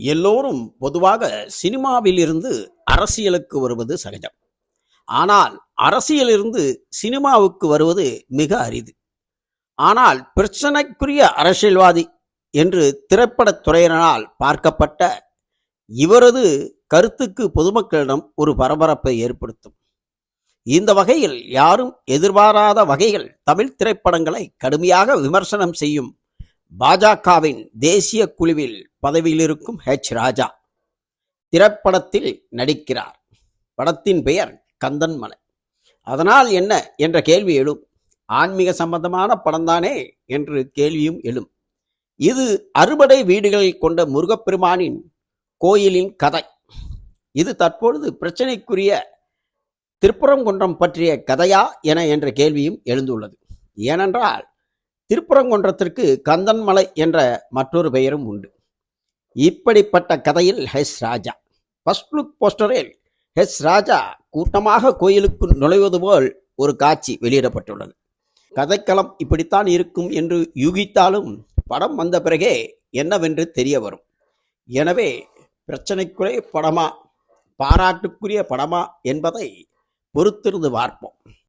எல்லோரும் பொதுவாக சினிமாவிலிருந்து அரசியலுக்கு வருவது சகஜம். ஆனால் அரசியலிருந்து சினிமாவுக்கு வருவது மிக அரிது. ஆனால் பிரச்சனைக்குரிய அரசியல்வாதி என்று திரைப்படத் துறையினரால் பார்க்கப்பட்ட இவரது கருத்துக்கு பொதுமக்களிடம் ஒரு பரபரப்பை ஏற்படுத்தும். இந்த வகையில் யாரும் எதிர்பாராத வகையில் தமிழ் திரைப்படங்களை கடுமையாக விமர்சனம் செய்யும் பாஜகவின் தேசிய குழுவில் பதவியில் இருக்கும் ராஜா திரைப்படத்தில் நடிக்கிறார். படத்தின் பெயர் கந்தன் மலை. அதனால் என்ன என்ற கேள்வி எழும். ஆன்மீக சம்பந்தமான படம்தானே என்று கேள்வியும் எழும். இது அறுபடை வீடுகளில் கொண்ட முருகப்பெருமானின் கோயிலின் கதை. இது தற்பொழுது பிரச்சனைக்குரிய திருப்பரங்குன்றம் பற்றிய கதையா என்ற கேள்வியும் எழுந்துள்ளது. ஏனென்றால் திருப்பரங்குன்றத்திற்கு கந்தன்மலை என்ற மற்றொரு பெயரும் உண்டு. இப்படிப்பட்ட கதையில் ராஜா ஃபர்ஸ்ட் லுக் போஸ்டரில் ராஜா கூட்டமாக கோயிலுக்கு நுழைவது போல் ஒரு காட்சி வெளியிடப்பட்டுள்ளது. கதைக்களம் இப்படித்தான் இருக்கும் என்று யூகித்தாலும் படம் வந்த பிறகே என்னவென்று தெரிய வரும். எனவே பிரச்சனைக்குரிய படமா பாராட்டுக்குரிய படமா என்பதை பொறுத்திருந்து பார்ப்போம்.